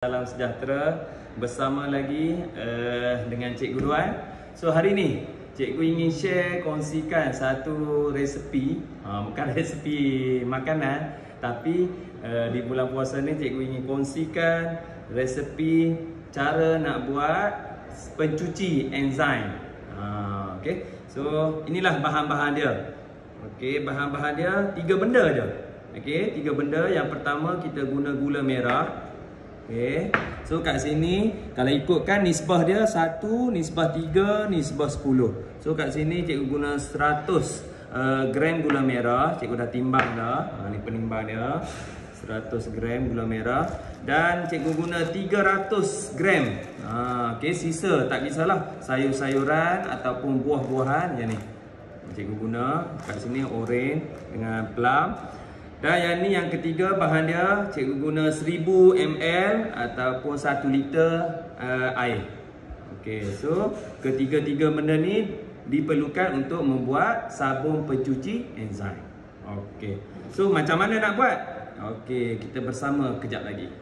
Salam sejahtera, bersama lagi dengan Cikgu Duan. So hari ni Cikgu ingin kongsikan satu resepi, bukan resepi makanan, tapi di bulan puasa ni Cikgu ingin kongsikan resepi cara nak buat pencuci enzim. Okay, so inilah bahan-bahan dia. Okay, bahan-bahan dia 3 benda je. Okay, 3 benda. Yang pertama kita guna gula merah. Okay. So kat sini kalau ikutkan nisbah dia 1, nisbah 3, nisbah 10. So kat sini cikgu guna 100 gram gula merah. Cikgu dah timbang dah. Ni penimbang dia. 100 gram gula merah. Dan cikgu guna 300 gram. Okay, sisa tak kisahlah, sayur-sayuran ataupun buah-buahan yang ni. Cikgu guna kat sini oren dengan plum. Dan yang ni yang ketiga, bahan dia cikgu guna 1000 ml ataupun 1 liter air. Okey, so ketiga-tiga benda ni diperlukan untuk membuat sabun pencuci enzim. Okey. So macam mana nak buat? Okey, kita bersama kejap lagi.